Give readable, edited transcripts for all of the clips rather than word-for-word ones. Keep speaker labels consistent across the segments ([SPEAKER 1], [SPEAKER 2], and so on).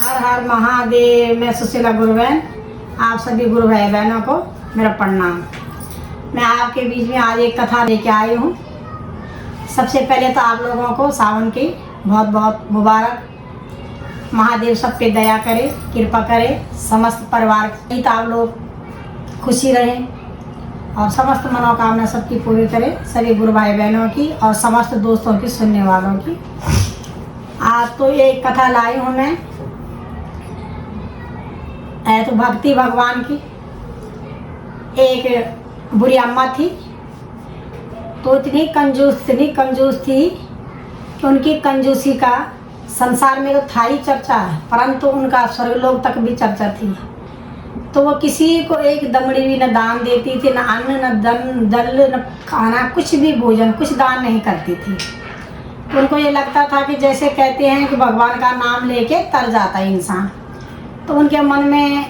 [SPEAKER 1] हर हर महादेव। मैं सुशीला गुरु बहन, आप सभी गुरु भाई बहनों को मेरा प्रणाम। मैं आपके बीच में आज एक कथा लेके आई हूँ। सबसे पहले तो आप लोगों को सावन की बहुत बहुत मुबारक। महादेव सब पे दया करे, कृपा करे, समस्त परिवार की तो आप लोग खुशी रहें और समस्त मनोकामना सबकी पूरी करे, सभी गुरु भाई बहनों की और समस्त दोस्तों की, सुनने वालों की। आज तो एक कथा लाई हूँ मैं, है तो भक्ति भगवान की। एक बुरी अम्मा थी, तो इतनी कंजूस थी कि उनकी कंजूसी का संसार में तो था ही चर्चा, परंतु उनका स्वर्गलोक तक भी चर्चा थी। तो वो किसी को एक दमड़ी भी न दान देती थी, न अन्न, न जल, न खाना, कुछ भी भोजन, कुछ दान नहीं करती थी। तो उनको ये लगता था कि जैसे कहते हैं कि भगवान का नाम लेके तर जाता है इंसान, तो उनके मन में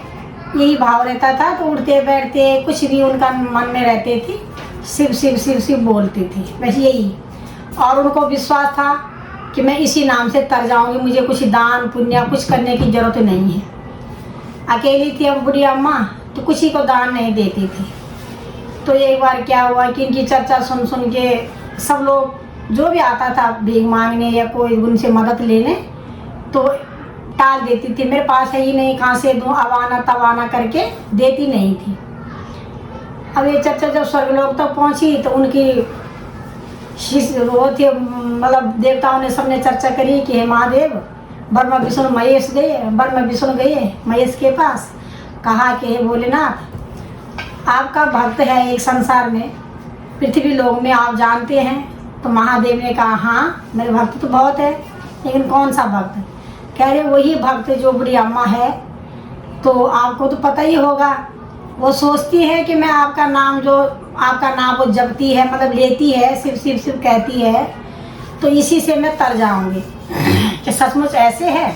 [SPEAKER 1] यही भाव रहता था। तो उठते बैठते कुछ भी उनका मन में रहते थी, शिव शिव शिव शिव बोलती थी, बस यही। और उनको विश्वास था कि मैं इसी नाम से तर जाऊंगी, मुझे कुछ दान पुण्य कुछ करने की जरूरत नहीं है। अकेली थी अब बुढ़ी अम्मा, तो किसी को दान नहीं देती थी। तो एक बार क्या हुआ कि इनकी चर्चा सुन सुन के सब लोग, जो भी आता था भीख मांगने या कोई उनसे मदद लेने, तो टाल देती थी। मेरे पास है ही नहीं, कहाँ से दूँ, अब आना तब आना करके देती नहीं थी। अब ये चर्चा जब स्वर्गलोक तक पहुँची तो उनकी वो थे, मतलब देवताओं ने सबने चर्चा करी कि हे महादेव, ब्रह्मा विष्णु महेश गए महेश के पास, कहा कि हे भोलेनाथ, आपका भक्त है एक संसार में, पृथ्वी लोक में आप जानते हैं। तो महादेव ने कहा हाँ, मेरे भक्त तो बहुत है, लेकिन कौन सा भक्त? कह रहे वही भक्त जो बुढ़ी अम्मा है। तो आपको तो पता ही होगा, वो सोचती है कि मैं आपका नाम वो जपती है, मतलब लेती है, शिव शिव शिव कहती है, तो इसी से मैं तर जाऊंगी। कि सचमुच ऐसे है?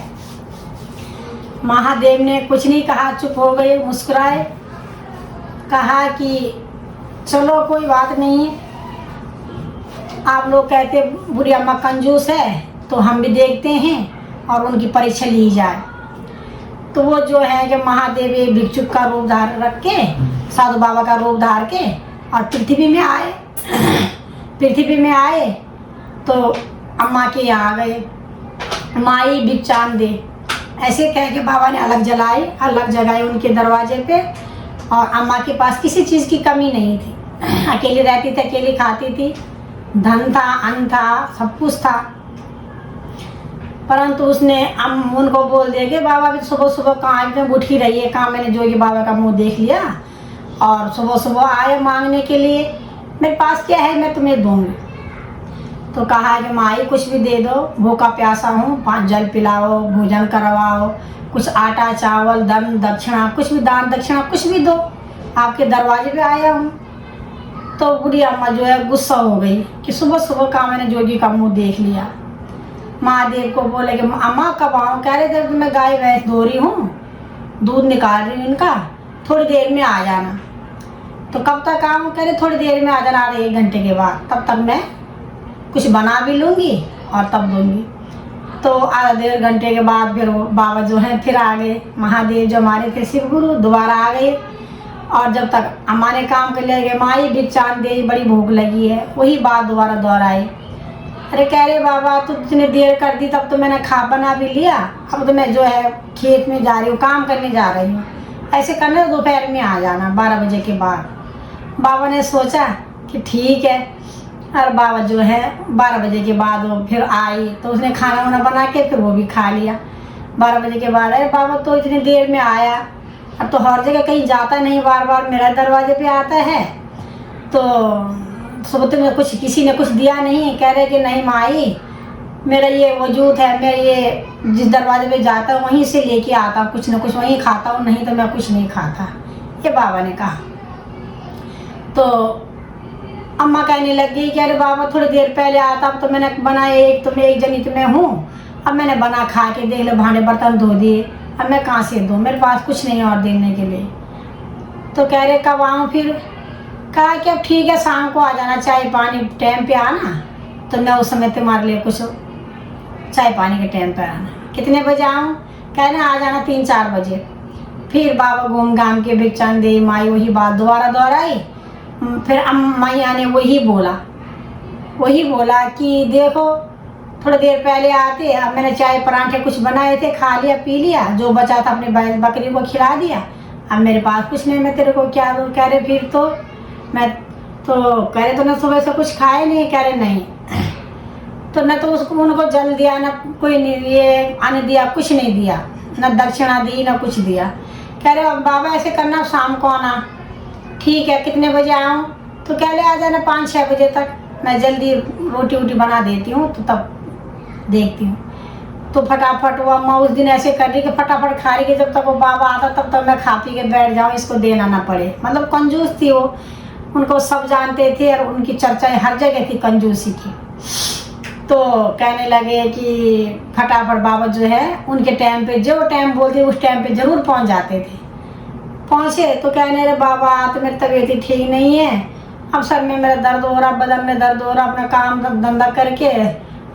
[SPEAKER 1] महादेव ने कुछ नहीं कहा, चुप हो गए, मुस्कुराए, कहा कि चलो कोई बात नहीं, आप लोग कहते बुढ़ी अम्मा कंजूस है, तो हम भी देखते हैं और उनकी परीक्षा ली जाए। तो वो जो है कि महादेव एक भिक्षुक का रूप धार रख के, साधु बाबा का रूप धार के और पृथ्वी में आए तो अम्मा के यहाँ आ गए। माई भिक्षान दे, ऐसे कह के बाबा ने अलग जगाई उनके दरवाजे पे। और अम्मा के पास किसी चीज़ की कमी नहीं थी, अकेली रहती थी, अकेली खाती थी, धन था, अन्न था, सब कुछ था। परंतु उसने उनको बोल दिया कि बाबा भी सुबह सुबह कहाँ एकदम उठी रही है, कहाँ मैंने जोगी बाबा का मुंह देख लिया और सुबह सुबह आए मांगने के लिए, मेरे पास क्या है मैं तुम्हें दूंगी। तो कहा कि माई कुछ भी दे दो, भूखा प्यासा हूँ, 5 जल पिलाओ, भोजन करवाओ, कुछ आटा चावल दान दक्षिणा, कुछ भी दान दक्षिणा कुछ भी दो, आपके दरवाजे पे आया हूँ। तो बुढ़ी अम्मा जो है गुस्सा हो गई कि सुबह सुबह कहाँ मैंने जोगी का मुँह देख लिया। महादेव को बोले कि अम्मा कब आऊँ? कह रहे थे मैं गाय भैंस धो रही हूँ, दूध निकाल रही हूँ इनका, थोड़ी देर में आ जाना। तो कब तक आऊँ? कह रहे थोड़ी देर में आ जाना, 1 घंटे के बाद, तब तक मैं कुछ बना भी लूँगी और तब दूँगी। तो आधा 1.5 घंटे के बाद फिर वो बाबा जो है फिर आ गए। महादेव जो हमारे थे शिव गुरु दोबारा आ गए। और जब तक अम्मा ने काम कर लिया कि माई भिक्षान दे, बड़ी भूख लगी है, वही बात दोबारा दोहराई। अरे कह रहे बाबा तो इतनी देर कर दी, तब तो मैंने बना भी लिया, अब तो मैं जो है खेत में जा रही हूँ, काम करने जा रही हूँ, ऐसे करने दोपहर में आ जाना 12 बजे के बाद। बाबा ने सोचा कि ठीक है। और बाबा जो है 12 बजे के बाद वो फिर आई, तो उसने खाना वाना बना के फिर वो भी खा लिया। 12 बजे के बाद अरे बाबा तो इतनी देर में आया, अब तो हर जगह कहीं जाता नहीं, बार बार मेरा दरवाजे पे आता है, तो सुबह तो मैं कुछ किसी ने कुछ दिया नहीं। कह रहे कि नहीं माई, मेरा ये वजूद है, मैं ये जिस दरवाजे पे जाता हूँ वहीं से लेके आता हूँ, कुछ न कुछ वहीं खाता हूँ, नहीं तो मैं कुछ नहीं खाता, ये बाबा ने कहा। तो अम्मा कहने लगी कि अरे बाबा थोड़ी देर पहले आता, अब तो मैंने बनाया, एक जनी तो मैं हूँ, अब मैंने बना खा के देख लो, भांडे बर्तन धो दिए, अब मैं कहाँ से दूँ, मेरे पास कुछ नहीं और देने के लिए। तो कह रहे कब आऊँ फिर? कहा कि अब ठीक है, शाम को आ जाना, चाय पानी टाइम पे आना, तो मैं उस समय तुम्हारे लिए कुछ चाय पानी के टाइम पे आना। कितने बजे आऊँ? कहने आ जाना 3-4 बजे। फिर बाबा घूम घाम के भिक्षान दे माई वही बात दोबारा दोहराई। फिर मैया ने वही बोला कि देखो थोड़ी देर पहले आते, अब मैंने चाय पराठे कुछ बनाए थे, खा लिया पी लिया, जो बचा था अपने बकरी को खिला दिया, अब मेरे पास कुछ नहीं, मैं तेरे को क्या दूँ। कह रहे फिर तो मैं तो कह रहे तूने सुबह से कुछ खाए नहीं। कह रहे नहीं। तो न तो उसको उनको जल दिया, न कोई नहीं ये अन्न दिया, कुछ नहीं दिया, न दक्षिणा दी न कुछ दिया। कह रहे अब बाबा ऐसे करना, शाम को आना। ठीक है, कितने बजे आऊँ? तो कह रहे आ जाना 5-6 बजे तक, मैं जल्दी रोटी वोटी बना देती हूँ, तो तब देखती हूँ। तो फटाफट वो अम्मा उस दिन ऐसे कर रही कि फटाफट खा रही कि जब तक वो बाबा आता तब तक मैं खा पी के बैठ जाऊँ, इसको देना ना पड़े। मतलब कंजूस थी वो, उनको सब जानते थे और उनकी चर्चाएं हर जगह थी कंजूसी की। तो कहने लगे कि फटाफट बाबा जो है उनके टाइम पे, जो टाइम बोलते उस टाइम पे ज़रूर पहुंच जाते थे। पहुंचे तो कहने रहे बाबा तो मेरी तबीयत ही ठीक नहीं है, अब सर में मेरा दर्द हो रहा, बदन में दर्द हो रहा, अपना काम धंधा करके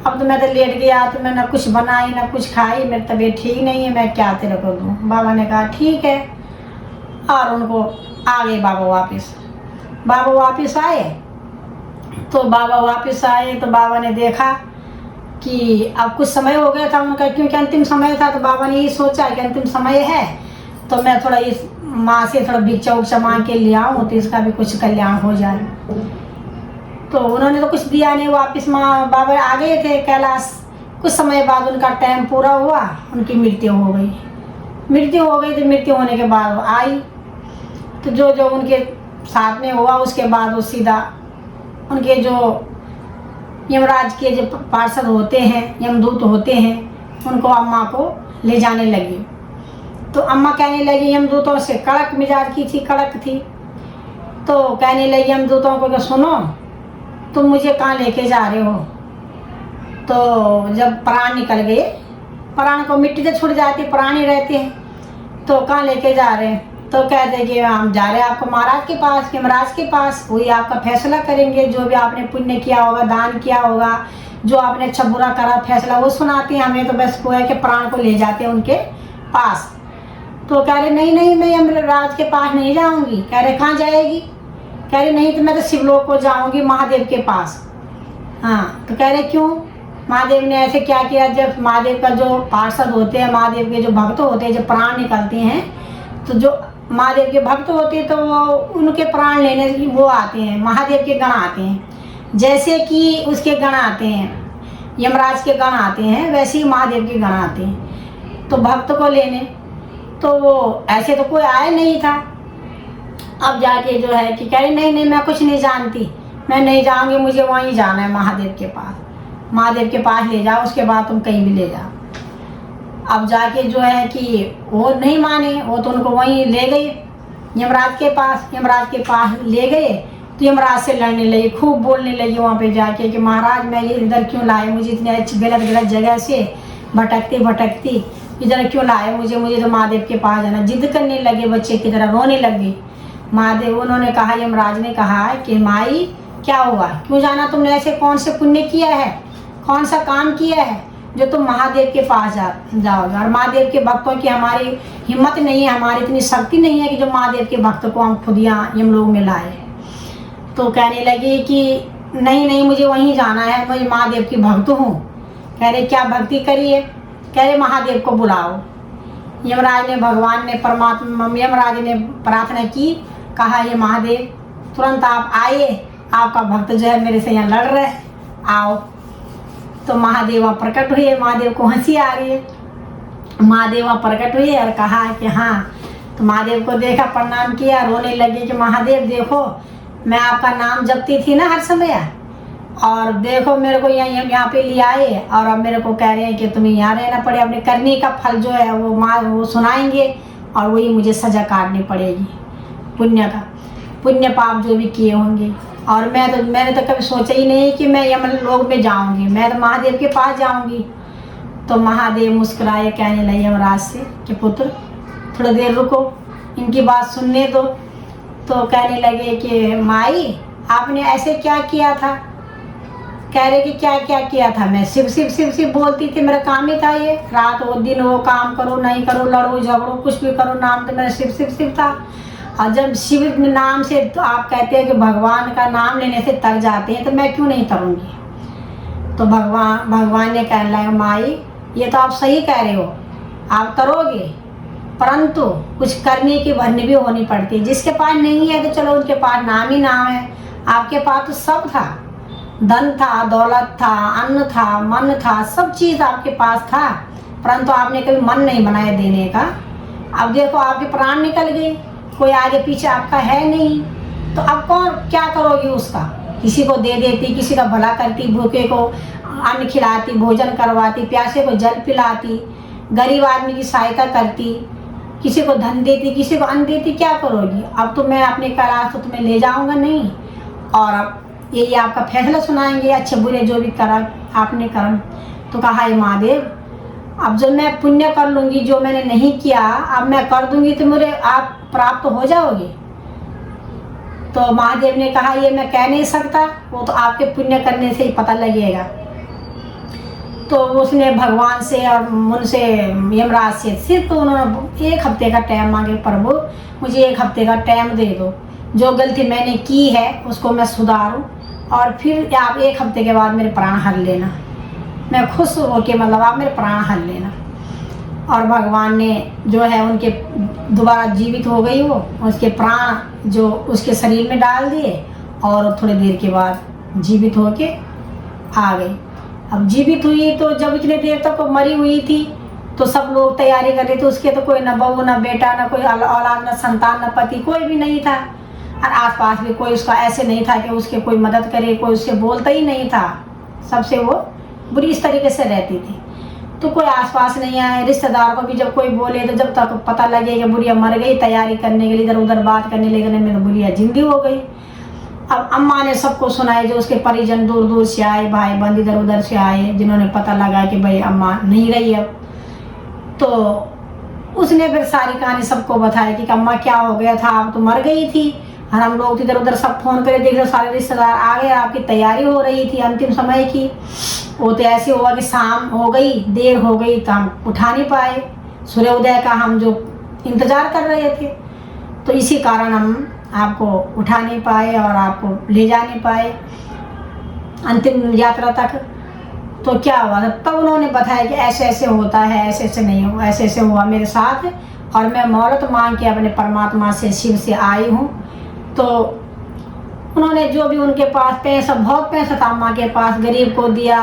[SPEAKER 1] अब तो मैं तो लेट गया, तो मैं ना कुछ बनाई ना कुछ खाई, मेरी तबीयत ठीक नहीं है, मैं क्या तेरे को दूँ। बाबा ने कहा ठीक है, और उनको आ गए बाबा वापस आए। तो बाबा ने देखा कि अब कुछ समय हो गया था उनका, क्योंकि अंतिम समय था। तो बाबा ने ये सोचा कि अंतिम समय है तो मैं थोड़ा इस माँ से थोड़ा भिक्षा उक्षा मांग के ले आऊँ, तो इसका भी कुछ कल्याण हो जाए। तो उन्होंने तो कुछ दिया नहीं, वापस माँ बाबा आ गए थे कैलाश। कुछ समय बाद उनका टाइम पूरा हुआ, उनकी मृत्यु हो गई। तो मृत्यु होने के बाद वो आई, तो जो उनके साथ में हुआ उसके बाद वो सीधा उनके जो यमराज के जो पार्षद होते हैं, यमदूत होते हैं, उनको अम्मा को ले जाने लगी। तो अम्मा कहने लगी यमदूतों से, कड़क मिजाज की थी, कड़क थी। तो कहने लगी यमदूतों को कि सुनो तुम मुझे कहाँ लेके जा रहे हो। तो जब प्राण निकल गए, प्राण को मिट्टी से छूट जाती, प्राण ही रहते हैं, तो कहाँ लेके जा रहे हैं। तो कहते कि हम जा रहे हैं आपको महाराज के पास, यमराज के पास, वही आपका फैसला करेंगे, जो भी आपने पुण्य किया होगा, दान किया होगा, जो आपने अच्छा बुरा करा फैसला वो सुनाते हैं हमें। तो बस वो है कि प्राण को ले जाते हैं उनके पास। तो कह रहे नहीं मैं यमराज के पास नहीं जाऊंगी। कह रहे कहाँ जाएगी? कह रहे नहीं तो मैं तो शिवलोक को जाऊंगी, महादेव के पास। हाँ, तो कह रहे क्यों? महादेव ने ऐसे क्या किया? जब महादेव का जो पार्षद होते हैं, महादेव के जो भक्त होते हैं, जो प्राण निकलते हैं, तो जो महादेव के भक्त होते हैं तो वो उनके प्राण लेने वो आते हैं, महादेव के गण आते हैं। जैसे कि उसके गण आते हैं, यमराज के गण आते हैं, वैसे ही महादेव के गण आते हैं तो भक्त को लेने। तो वो ऐसे तो कोई आया नहीं था। अब जाके जो है कि कह रही नहीं मैं कुछ नहीं जानती, मैं नहीं जाऊंगी, मुझे वहीं जाना है महादेव के पास। महादेव के पास ले जाओ, उसके बाद तुम कहीं भी ले जाओ। अब जाके जो है कि वो नहीं माने, वो तो उनको वहीं ले गए यमराज के पास ले गए। तो यमराज से लड़ने लगी, खूब बोलने लगी वहाँ पे जाके कि महाराज मैं ये इधर क्यों लाए, मुझे इतने अच्छी गलत जगह से भटकती इधर क्यों लाए मुझे तो महादेव के पास जाना। जिद करने लगे, बच्चे की तरह रोने लगे। महादेव उन्होंने कहा, यमराज ने कहा कि माई क्या हुआ, क्यों जाना तुमने, ऐसे कौन से पुण्य किया है, कौन सा काम किया है जो तुम महादेव के पास जाओगे। और महादेव के भक्तों की हमारी हिम्मत नहीं है, हमारी इतनी शक्ति नहीं है कि जो महादेव के भक्त को हम खुद यहाँ यमलोक में लाए। तो कहने लगी कि नहीं मुझे वहीं जाना है, मैं महादेव की भक्त हूँ। कह रहे क्या भक्ति करिए? कह रहे महादेव को बुलाओ। यमराज ने यमराज ने प्रार्थना की, कहा ये महादेव तुरंत आप आइए, आपका भक्त जो है मेरे से यहाँ लड़ रहे, आओ। तो महादेवा प्रकट हुए, महादेव को हंसी आ रही है। महादेवा प्रकट हुई और कहा कि हाँ। तो महादेव को देखा, प्रणाम किया, रोने लगे कि महादेव देखो मैं आपका नाम जपती थी ना हर समय, और देखो मेरे को यहाँ पे ले आए, और अब मेरे को कह रहे हैं कि तुम्हें यहाँ रहना पड़े, अपने करने का फल जो है वो सुनाएंगे और वही मुझे सजा काटनी पड़ेगी पुण्य पाप जो भी किए होंगे। और मैंने तो कभी सोचा ही नहीं कि मैं यमलोक में जाऊंगी, मैं तो महादेव के पास जाऊंगी। तो महादेव मुस्कुराए, कहने लगे यमराज से कि पुत्र थोड़ा देर रुको, इनकी बात सुनने दो। तो कहने लगे कि माई आपने ऐसे क्या किया था? कह रहे कि क्या क्या किया था। मैं सिर्फ सिर्फ सिर्फ सिर्फ बोलती थी, मेरा काम ही था ये, रात वो दिन वो, काम करो नहीं करो, लड़ो झगड़ो कुछ भी करो, नाम तो मेरा सिर्फ सिर्फ सिर्फ था। और जब शिव नाम से तो आप कहते हैं कि भगवान का नाम लेने से तर जाते हैं, तो मैं क्यों नहीं तरूँगी। तो भगवान ने कहने लगा, माई ये तो आप सही कह रहे हो, आप तरोगे, परंतु कुछ करने की भरनी भी होनी पड़ती है। जिसके पास नहीं है तो चलो उनके पास नाम ही नाम है, आपके पास तो सब था, धन था, दौलत था, अन्न था, मन था, सब चीज़ आपके पास था, परंतु आपने कभी मन नहीं बनाया देने का। अब देखो आपके प्राण निकल गए, कोई आगे पीछे आपका है नहीं, तो अब कौन क्या करोगी उसका। किसी को दे देती, किसी का भला करती, भूखे को अन्न खिलाती, भोजन करवाती, प्यासे को जल पिलाती, गरीब आदमी की सहायता करती, किसी को धन देती, किसी को अन्न देती, क्या करोगी। अब तो मैं अपने कैलाश तो तुम्हें ले जाऊंगा नहीं, और अब यही आपका फैसला सुनाएंगे, अच्छे बुरे जो भी करा आपने कर्म। तो कहा, हाय महादेव, अब जो मैं पुण्य कर लूँगी, जो मैंने नहीं किया अब मैं कर दूंगी, तो मुझे आप प्राप्त हो जाओगे। तो महादेव ने कहा, ये मैं कह नहीं सकता, वो तो आपके पुण्य करने से ही पता लगेगा। तो उसने भगवान से और उनसे यमराज से सिर्फ उन्होंने 1 हफ्ते का टाइम मांगे, प्रभु मुझे 1 हफ्ते का टाइम दे दो, जो गलती मैंने की है उसको मैं सुधारूं, और फिर आप 1 हफ्ते के बाद मेरे प्राण हर लेना, मैं खुश होके मतलब आप मेरे प्राण हर लेना। और भगवान ने जो है उनके दोबारा जीवित हो गई वो, उसके प्राण जो उसके शरीर में डाल दिए, और थोड़ी देर के बाद जीवित होके आ गई। अब जीवित हुई तो जब इतने देर तक वो मरी हुई थी, तो सब लोग तैयारी कर रहे थे उसके, तो कोई ना बहू ना बेटा ना कोई औलाद ना संतान ना पति, कोई भी नहीं था, और आसपास भी कोई उसका ऐसे नहीं था कि उसके कोई मदद करे, कोई उससे बोलता ही नहीं था, सबसे वो बुरी इस तरीके से रहती थी। तो कोई आसपास नहीं आए, रिश्तेदार को भी जब कोई बोले तो जब तक पता लगे कि बुढ़िया मर गई, तैयारी करने के लिए इधर उधर बात करने लगे में तो बुढ़िया जिंदी हो गई। अब अम्मा ने सबको सुनाई, जो उसके परिजन दूर दूर से आए, भाई बंद इधर उधर से आए, जिन्होंने पता लगा कि भाई अम्मा नहीं रही अब। तो उसने फिर सारी कहानी सबको बताई कि अम्मा क्या हो गया था, अब तो मर गई थी, और हम लोग इधर उधर सब फोन करे देख रहे, सारे रिश्तेदार आ गए, आपकी तैयारी हो रही थी अंतिम समय की। वो तो ऐसे हुआ कि शाम हो गई, देर हो गई, तो हम उठा नहीं पाए, सूर्योदय का हम जो इंतजार कर रहे थे, तो इसी कारण हम आपको उठा नहीं पाए और आपको ले जा नहीं पाए अंतिम यात्रा तक। तो क्या हुआ, तब उन्होंने बताया कि ऐसे ऐसे होता है, ऐसे ऐसे नहीं हुआ, ऐसे ऐसे हुआ मेरे साथ, और मैं मोहलत मांग के अपने परमात्मा से, शिव से आई हूँ। तो उन्होंने जो भी उनके पास पैसा, बहुत पैसा था अम्मा के पास, गरीब को दिया,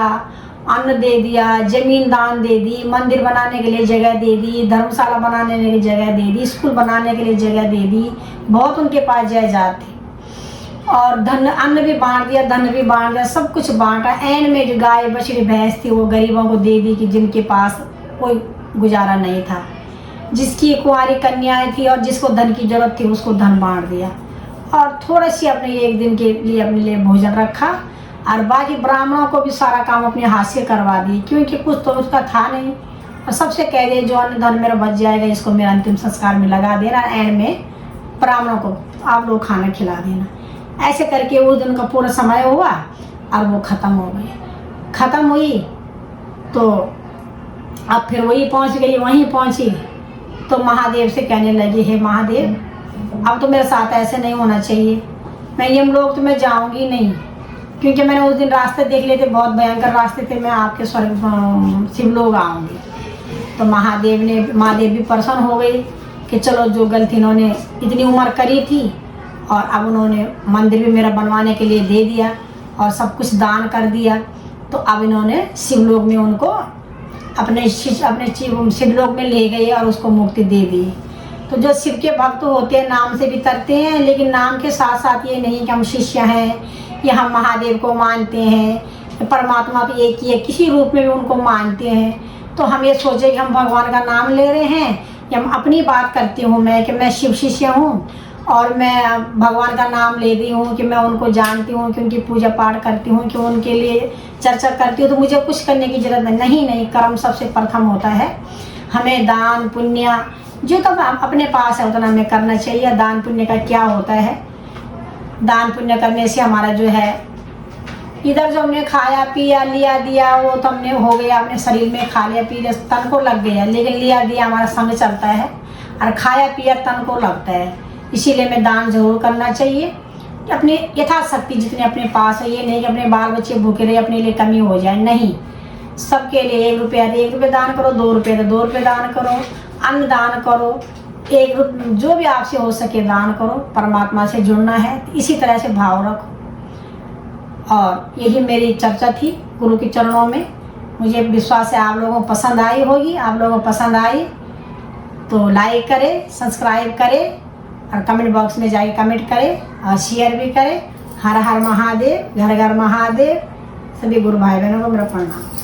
[SPEAKER 1] अन्न दे दिया, जमीन दान दे दी, मंदिर बनाने के लिए जगह दे दी, धर्मशाला बनाने के लिए जगह दे दी, स्कूल बनाने के लिए जगह दे दी, बहुत उनके पास जायदाद थी, और धन अन्न भी बांट दिया, धन भी बांट दिया, सब कुछ बांटा। एंड में जो गाय बछड़ी भैंस थी वो गरीबों को दे दी, कि जिनके पास कोई गुजारा नहीं था, जिसकी कुंवारी कन्याएं थी और जिसको धन की जरूरत थी उसको धन बांट दिया, और थोड़ी सी अपने 1 दिन के लिए अपने लिए भोजन रखा, और बाकी ब्राह्मणों को भी सारा काम अपने हाथ से करवा दी, क्योंकि कुछ तो उसका था नहीं, और सबसे कह दिए जो अन्न धन मेरा बच जाएगा इसको मेरा अंतिम संस्कार में लगा देना, एंड में ब्राह्मणों को आप लोग खाना खिला देना। ऐसे करके उस दिन का पूरा समय हुआ और वो ख़त्म हो गई। ख़त्म हुई तो अब फिर वही पहुंच गई, वहीं पहुंची तो महादेव से कहने लगी, हे महादेव अब तो मेरे साथ ऐसे नहीं होना चाहिए, मैं यमलोक तो मैं जाऊंगी नहीं, क्योंकि मैंने उस दिन रास्ते देख लिए थे, बहुत भयंकर रास्ते थे, मैं आपके स्वर्ग शिवलोक आऊँगी। तो महादेव भी प्रसन्न हो गई कि चलो जो गलती इन्होंने इतनी उम्र करी थी, और अब उन्होंने मंदिर भी मेरा बनवाने के लिए दे दिया और सब कुछ दान कर दिया, तो अब इन्होंने शिवलोक में उनको अपने शिवलोक में ले गए और उसको मुक्ति दे दी। तो जो शिव के भक्त होते हैं नाम से भी तरते हैं, लेकिन नाम के साथ साथ ये नहीं कि हम शिष्य हैं या हम महादेव को मानते हैं, परमात्मा भी एक ही है, किसी रूप में भी उनको मानते हैं। तो हम ये सोचे कि हम भगवान का नाम ले रहे हैं, या हम अपनी बात करती हूँ मैं कि मैं शिव शिष्य हूँ और मैं भगवान का नाम ले रही हूँ, कि मैं उनको जानती हूँ, कि उनकी पूजा पाठ करती हूँ, कि उनके लिए चर्चा करती हूँ, तो मुझे कुछ करने की जरूरत नहीं। कर्म सबसे प्रथम होता है, हमें दान पुण्य जो तब अपने पास है उतना हमें करना चाहिए। दान पुण्य का क्या होता है, दान पुण्य करने से हमारा जो है इधर जो हमने खाया पिया लिया दिया वो तो हमने हो गया, अपने शरीर में खा लिया पी लिया तन को लग गया, लेकिन लिया दिया हमारा संग चलता है और खाया पिया तन को लगता है। इसीलिए मैं दान जरूर करना चाहिए अपने यथाशक्ति जितने अपने पास है। ये नहीं कि अपने बाल बच्चे भूखे रहे अपने लिए कमी हो जाए, नहीं, सबके लिए 1 रुपया तो 1 रुपये दान करो, 2 रुपये तो 2 रुपये दान करो, अन्न दान करो, 1 रुपये जो भी आपसे हो सके दान करो। परमात्मा से जुड़ना है, इसी तरह से भाव रखो। और यही मेरी चर्चा थी गुरु के चरणों में। मुझे विश्वास है आप लोगों को पसंद आई होगी। आप लोगों को पसंद आई तो लाइक करें, सब्सक्राइब करें और कमेंट बॉक्स में जाके कमेंट करें और शेयर भी करें। हर हर महादेव, घर घर महादेव। सभी गुरु भाई बहनों को मेरा प्रणाम।